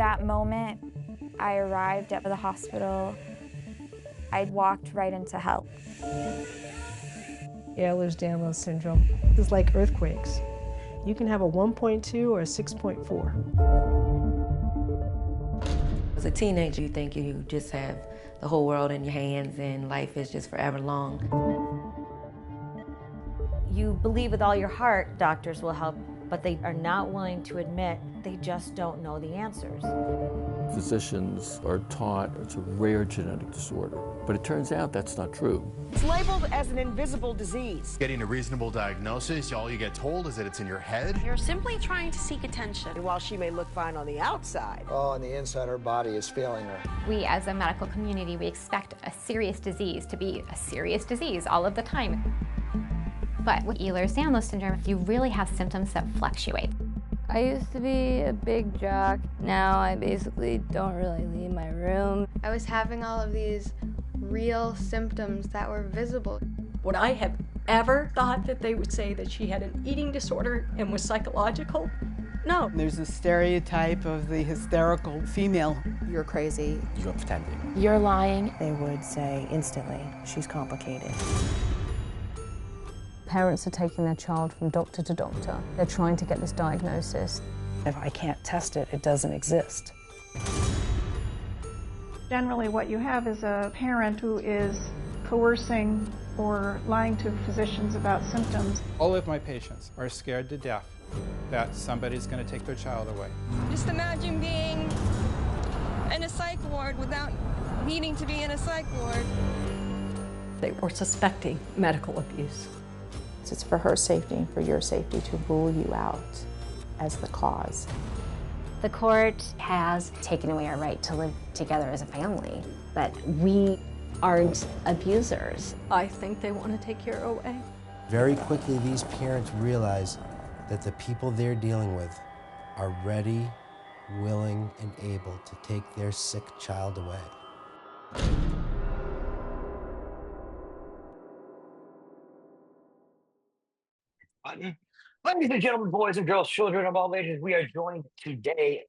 That moment I arrived at the hospital, I walked right into hell. Ehlers-Danlos Syndrome is like earthquakes. You can have a 1.2 or a 6.4. As a teenager, you think you just have the whole world in your hands and life is just forever long. You believe with all your heart doctors will help, but they are not willing to admit they just don't know the answers. Physicians are taught it's a rare genetic disorder, but it turns out that's not true. It's labeled as an invisible disease. Getting a reasonable diagnosis, all you get told is that it's in your head. You're simply trying to seek attention. And while she may look fine on the outside, on the inside, her body is failing her. We, as a medical community, we expect a serious disease to be a serious disease all of the time. But with Ehlers-Danlos Syndrome, you really have symptoms that fluctuate. I used to be a big jock. Now I basically don't really leave my room. I was having all of these real symptoms that were visible. Would I have ever thought that they would say that she had an eating disorder and was psychological? No. There's a stereotype of the hysterical female. You're crazy. You're pretending. You're lying. They would say instantly, she's complicated. Parents are taking their child from doctor to doctor. They're trying to get this diagnosis. If I can't test it, it doesn't exist. Generally, what you have is a parent who is coercing or lying to physicians about symptoms. All of my patients are scared to death that somebody's going to take their child away. Just imagine being in a psych ward without needing to be in a psych ward. They were suspecting medical abuse. It's for her safety and for your safety to rule you out as the cause. The court has taken away our right to live together as a family, but we aren't abusers. I think they want to take her away. Very quickly, these parents realize that the people they're dealing with are ready, willing, and able to take their sick child away. Ladies and gentlemen, boys and girls, children of all ages, we are joined today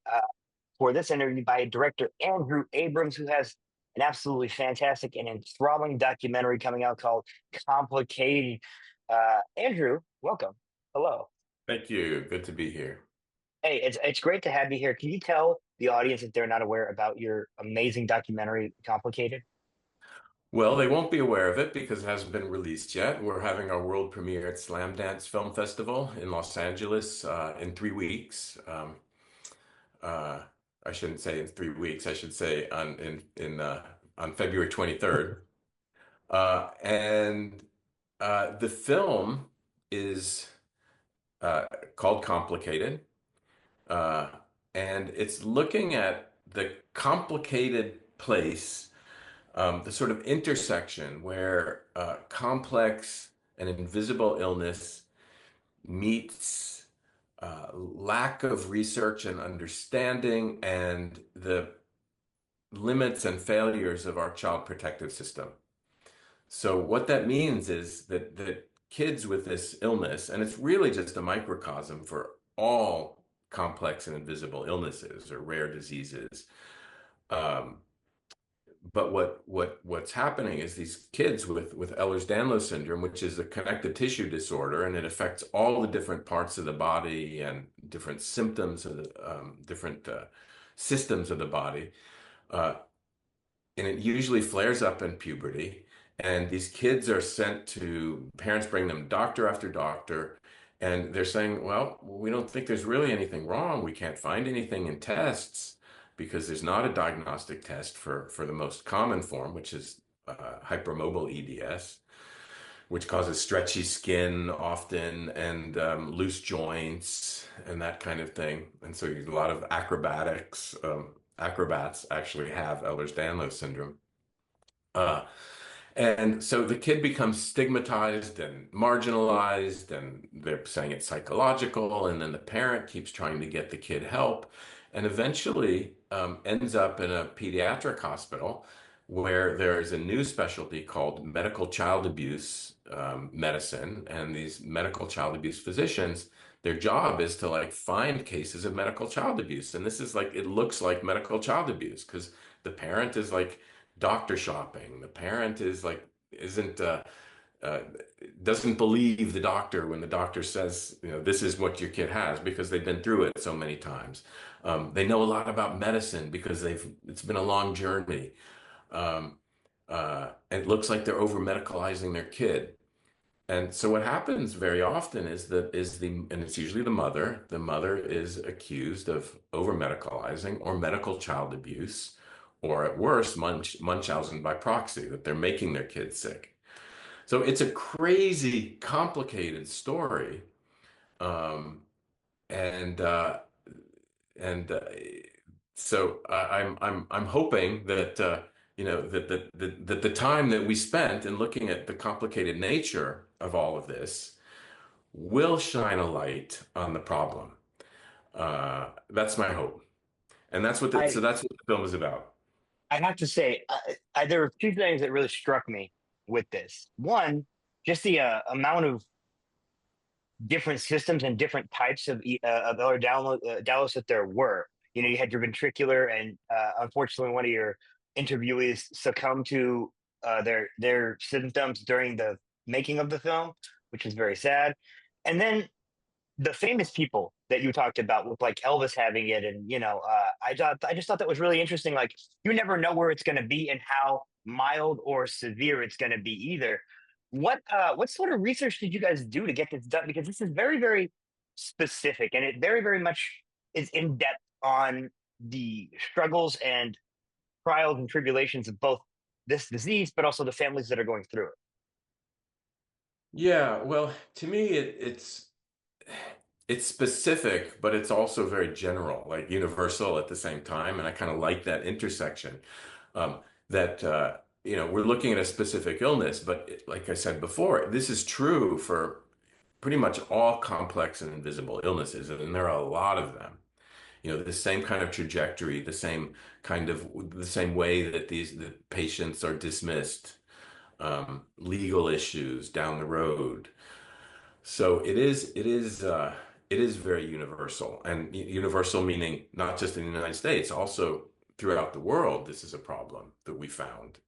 for this interview by director Andrew Abrams, who has an absolutely fantastic and enthralling documentary coming out called Complicated. Andrew, welcome. Hello. Thank you. Good to be here. Hey, it's great to have you here. Can you tell the audience if they're not aware about your amazing documentary, Complicated? Well, they won't be aware of it because it hasn't been released yet. We're having our world premiere at Slam Dance Film Festival in Los Angeles in 3 weeks. I shouldn't say in 3 weeks. I should say on February 23rd. The film is called Complicated, and it's looking at the complicated place. The sort of intersection where complex and invisible illness meets lack of research and understanding and the limits and failures of our child protective system. So what that means is that kids with this illness, and it's really just a microcosm for all complex and invisible illnesses or rare diseases, but what's happening is these kids with Ehlers-Danlos Syndrome, which is a connective tissue disorder, and it affects all the different parts of the body and different symptoms of the different systems of the body, and it usually flares up in puberty. And these kids are sent to, parents bring them doctor after doctor, and they're saying, well, we don't think there's really anything wrong. We can't find anything in tests, because there's not a diagnostic test for the most common form, which is hypermobile EDS, which causes stretchy skin often and loose joints and that kind of thing. And so a lot of acrobats actually have Ehlers-Danlos Syndrome. And so the kid becomes stigmatized and marginalized, and they're saying it's psychological, and then the parent keeps trying to get the kid help, and eventually ends up in a pediatric hospital where there's a new specialty called medical child abuse medicine, and these medical child abuse physicians, their job is to like find cases of medical child abuse. And this is like, it looks like medical child abuse because the parent is like doctor shopping. The parent is like, isn't, uh, doesn't believe the doctor when the doctor says, you know, this is what your kid has because they've been through it so many times. They know a lot about medicine because it's been a long journey. Um, and it looks like they're over medicalizing their kid. And so what happens very often and it's usually the mother. The mother is accused of over medicalizing or medical child abuse, or at worst, Munchausen by proxy, that they're making their kid sick. So it's a crazy, complicated story. Um, and and so I'm hoping that that the time that we spent in looking at the complicated nature of all of this will shine a light on the problem. That's my hope, and that's what the film is about. I have to say, there were two things that really struck me with this. One, just the amount of different systems and different types of Ehlers-Danlos that there were. You know, you had your ventricular, and unfortunately, one of your interviewees succumbed to their symptoms during the making of the film, which is very sad. And then the famous people that you talked about, with like Elvis having it, and I just thought that was really interesting. Like, you never know where it's going to be and how mild or severe it's going to be either. What sort of research did you guys do to get this done? Because this is very, very specific, and it very, very much is in depth on the struggles and trials and tribulations of both this disease, but also the families that are going through it. Yeah, well, to me, it's specific, but it's also very general, like universal at the same time. And I kind of like that intersection. That we're looking at a specific illness, but like I said before, this is true for pretty much all complex and invisible illnesses, and there are a lot of them. You know, the same kind of trajectory, the same way that the patients are dismissed, legal issues down the road. So it is very universal, and universal meaning not just in the United States, also throughout the world. This is a problem that we found,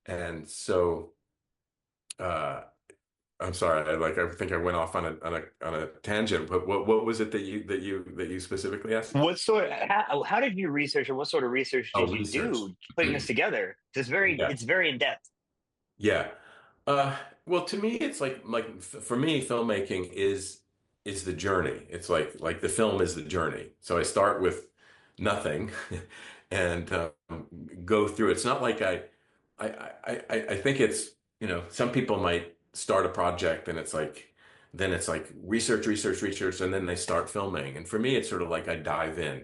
and so I'm sorry. I think I went off on a tangent. But what was it that you specifically asked? How did you research, or what sort of research Oh, did you research. do putting this together? Yeah. It's very in depth. Yeah. Well, to me, it's for me, filmmaking is the journey. It's like the film is the journey. So I start with nothing and go through. It's not like I think it's, some people might start a project and then it's like research, and then they start filming. And for me, it's sort of like I dive in.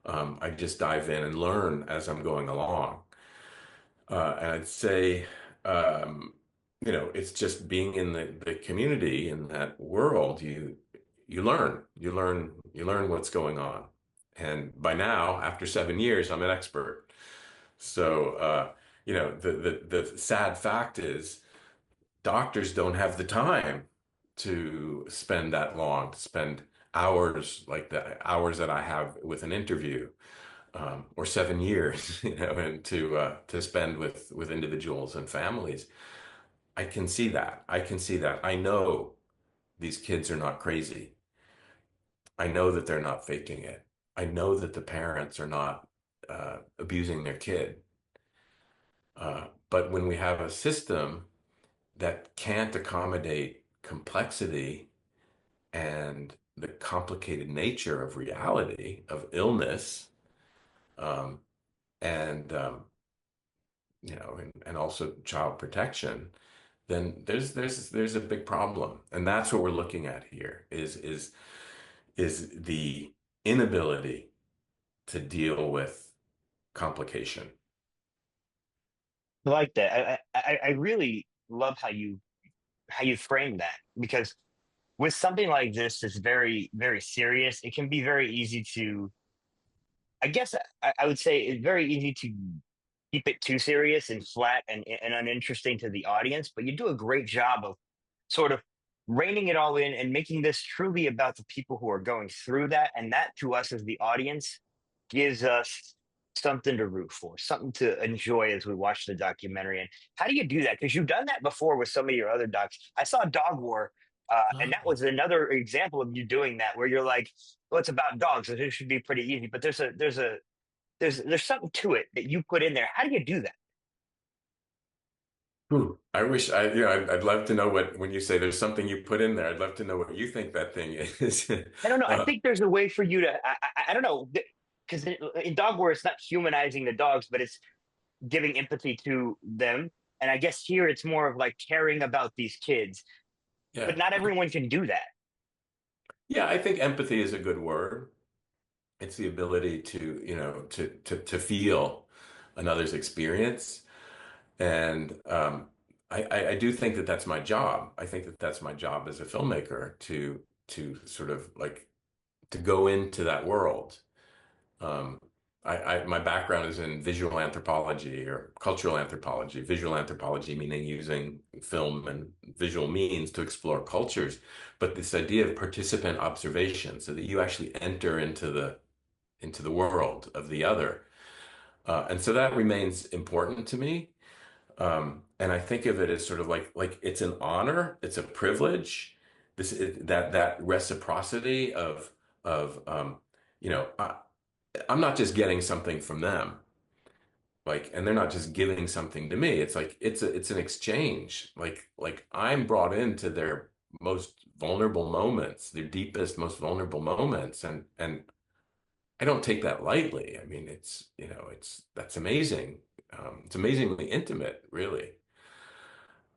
I just dive in and learn as I'm going along. And I'd say, it's just being in the community, in that world, you learn what's going on. And by now, after 7 years, I'm an expert. So, the sad fact is doctors don't have the time to spend that long, to spend hours like the hours that I have with an interview, or 7 years, and to spend with individuals and families. I can see that. I can see that. I know these kids are not crazy. I know that they're not faking it. I know that the parents are not abusing their kid. But when we have a system that can't accommodate complexity and the complicated nature of reality, of illness, um, and and also child protection, then there's a big problem, and that's what we're looking at here. Is the inability to deal with complication. I like that. I really love how you frame that, because with something like this that's very, very serious, it can be very easy to, I guess I would say it's very easy to keep it too serious and flat and uninteresting to the audience, but you do a great job of sort of reining it all in and making this truly about the people who are going through that. And that to us as the audience gives us something to root for, something to enjoy as we watch the documentary. And how do you do that? Because you've done that before with some of your other docs. I saw Dog War, and that was another example of you doing that, where you're like, well, it's about dogs, so it should be pretty easy. But there's something to it that you put in there. How do you do that? I wish I'd love to know what, when you say there's something you put in there, I'd love to know what you think that thing is. I don't know. I think there's a way for you to, I don't know, because in Dog War, it's not humanizing the dogs, but it's giving empathy to them. And I guess here it's more of like caring about these kids, Yeah. but not everyone can do that. Yeah, I think empathy is a good word. It's the ability to, to feel another's experience. And I do think that that's my job. I think that that's my job as a filmmaker to sort of like to go into that world. My background is in visual anthropology or cultural anthropology. Visual anthropology meaning using film and visual means to explore cultures, but this idea of participant observation, so that you actually enter into the world of the other, and so that remains important to me. And I think of it as sort of like it's an honor, it's a privilege. That reciprocity of I'm not just getting something from them, like, and they're not just giving something to me. It's like it's an exchange. Like I'm brought into their most vulnerable moments, their deepest, most vulnerable moments, and I don't take that lightly. I mean, that's amazing. It's amazingly intimate, really.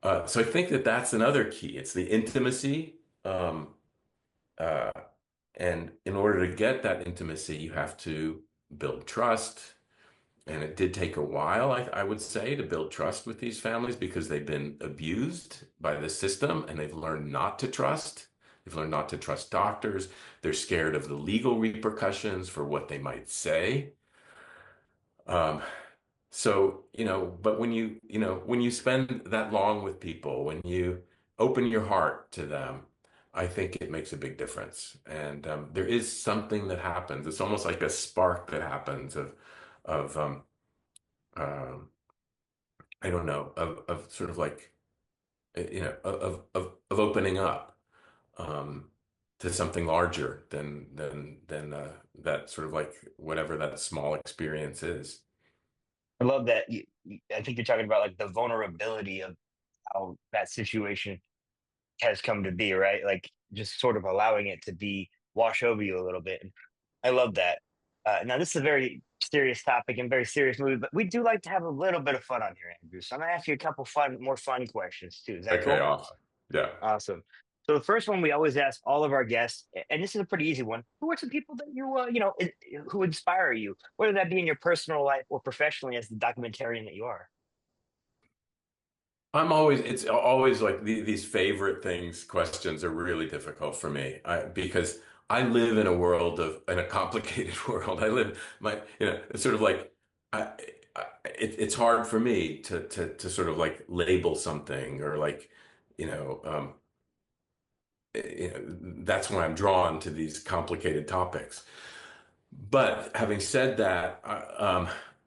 So I think that that's another key. It's the intimacy. Uh, and in order to get that intimacy, you have to build trust. And it did take a while, I would say, to build trust with these families because they've been abused by the system and they've learned not to trust. They've learned not to trust doctors. They're scared of the legal repercussions for what they might say. So, but when you spend that long with people, when you open your heart to them, I think it makes a big difference. And there is something that happens. It's almost like a spark that happens of um, I don't know, of sort of like, of opening up to something larger than that sort of like whatever that small experience is. I love that. I think you're talking about like the vulnerability of how that situation has come to be, right? Like just sort of allowing it to be wash over you a little bit. And I love that. Now, this is a very serious topic and very serious movie, but we do like to have a little bit of fun on here, Andrew. So I'm gonna ask you a couple more fun questions too. Is that Okay, cool? awesome. Yeah. Awesome. So the first one we always ask all of our guests, and this is a pretty easy one. Who are some people that who inspire you, whether that be in your personal life or professionally as the documentarian that you are? It's always like these favorite things questions are really difficult for me because I live in a complicated world. It's sort of like, it's hard for me to sort of like label something or like, you know, um, that's why I'm drawn to these complicated topics. But having said that,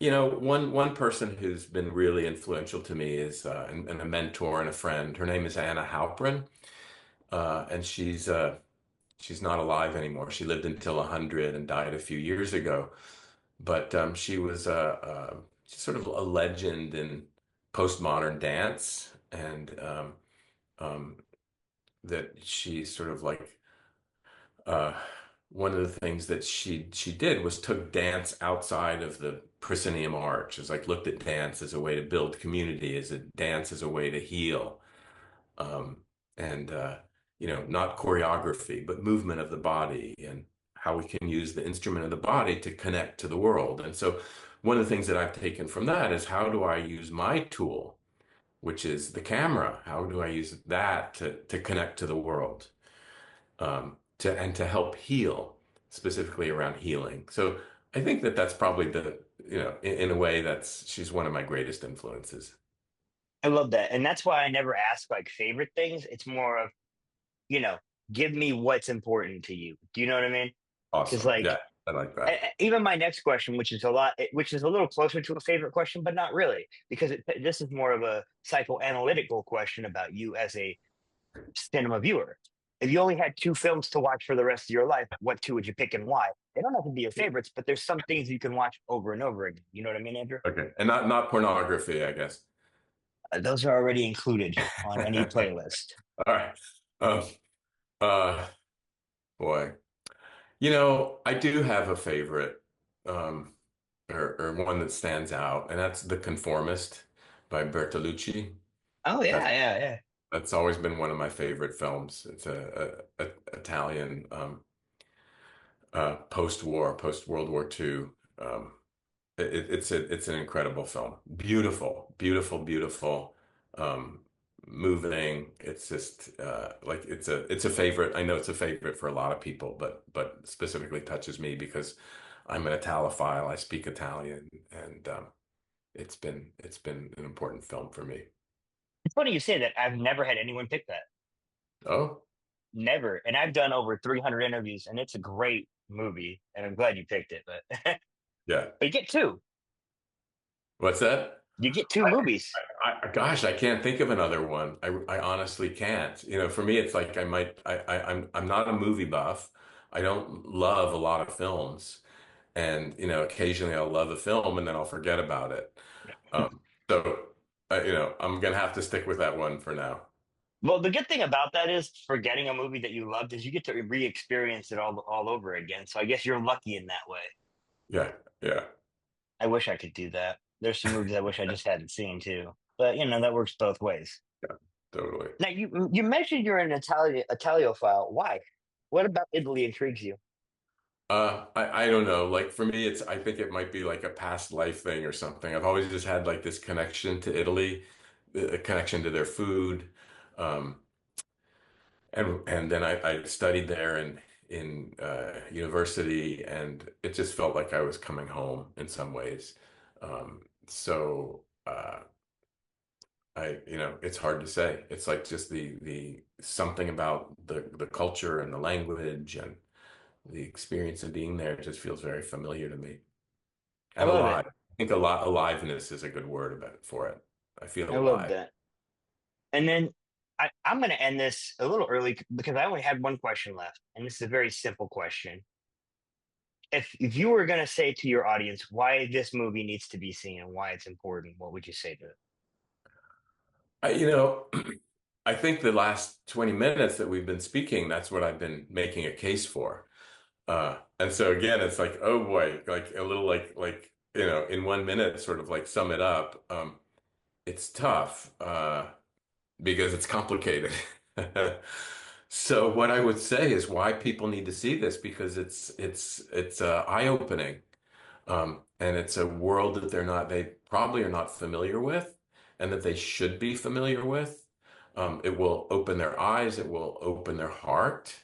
one person who's been really influential to me is and a mentor and a friend. Her name is Anna Halprin, and she's not alive anymore. She lived until 100 and died a few years ago. But she was sort of a legend in postmodern dance, and um, that she sort of like uh, one of the things that she did was took dance outside of the proscenium arch. It's like looked at dance as a way to build community, as a dance as a way to heal, um, and not choreography, but movement of the body and how we can use the instrument of the body to connect to the world. And so, one of the things that I've taken from that is how do I use my tool, which is the camera? How do I use that to connect to the world? To help heal, specifically around healing. So I think that that's probably in a way she's one of my greatest influences. I love that. And that's why I never ask like favorite things. It's more of, you know, give me what's important to you. Do you know what I mean? Because Awesome. Yeah, like I like that. even my next question, which is a little closer to a favorite question, but not really, because this is more of a psychoanalytical question about you as a cinema viewer. If you only had two films to watch for the rest of your life, what two would you pick and why? They don't have to be your favorites, but there's some things you can watch over and over again. You know what I mean, Andrew? Okay. And not pornography, I guess. Those are already included on any playlist. All right. Uh, boy. I do have a favorite, or one that stands out, and that's The Conformist by Bertolucci. Oh yeah, That's, yeah. that's always been one of my favorite films. It's a Italian post World War II. It's an incredible film. Beautiful, beautiful, beautiful. Um, moving. It's just like it's a favorite. I know it's a favorite for a lot of people, but specifically touches me because I'm an Italophile. I speak Italian, and it's been an important film for me. It's funny you say that. I've never had anyone pick that. Oh, Never. And I've done over 300 interviews, and it's a great movie. And I'm glad you picked it. But yeah. but you get two. What's that? You get two movies. Gosh, I can't think of another one. I honestly can't. For me, it's like I'm not a movie buff. I don't love a lot of films, and occasionally I'll love a film and then I'll forget about it. So, I'm gonna have to stick with that one for now. Well, the good thing about that is forgetting a movie that you loved is you get to re-experience it all over again. So I guess you're lucky in that way. Yeah, yeah. I wish I could do that. There's some movies I wish I just hadn't seen too. But that works both ways. Yeah, totally. Now you mentioned you're an Italiophile. Why? What about Italy intrigues you? I don't know. Like for me, I think it might be like a past life thing or something. I've always just had like this connection to Italy, a connection to their food. Um, and then I studied there in university, and it just felt like I was coming home in some ways. So it's hard to say. It's like just the something about the culture and the language and the experience of being there just feels very familiar to me. I And love it. alive. I think aliveness is a good word for it. I feel I love alive. that. And then I'm going to end this a little early because I only had one question left, and this is a very simple question. If you were going to say to your audience why this movie needs to be seen and why it's important, what would you say to it? I think the last 20 minutes that we've been speaking, that's what I've been making a case for. And so again, it's like, oh boy, like a little in 1 minute, sort of like sum it up. It's tough because it's complicated. So what I would say is why people need to see this because it's eye-opening. And it's a world that they probably are not familiar with and that they should be familiar with. It will open their eyes, it will open their heart,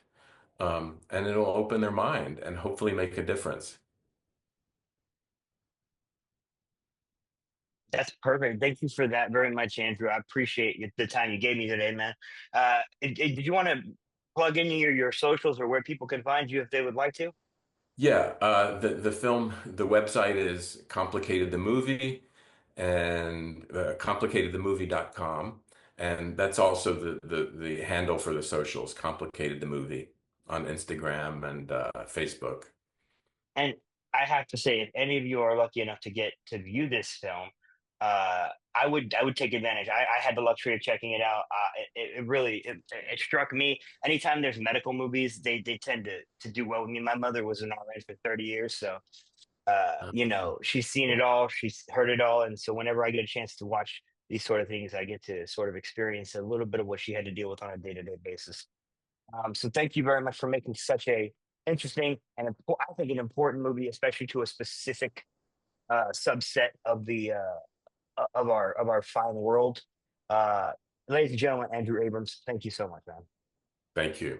and it'll open their mind and hopefully make a difference. That's perfect. Thank you for that very much, Andrew. I appreciate the time you gave me today, man. Did you want to plug in your socials or where people can find you if they would like to? Yeah, the website is Complicated the Movie and complicatedthemovie.com. And that's also the handle for the socials, Complicated the Movie on Instagram and Facebook. And I have to say, if any of you are lucky enough to get to view this film, I would take advantage. I had the luxury of checking it out. It really struck me. Anytime there's medical movies, they tend to do well with me. My mother was an RN for 30 years, so she's seen it all, she's heard it all, and so whenever I get a chance to watch these sort of things, I get to sort of experience a little bit of what she had to deal with on a day-to-day basis. So thank you very much for making such a interesting and I think an important movie, especially to a specific subset of the of our fine world. Ladies and gentlemen, Andrew Abrams, thank you so much, man. Thank you.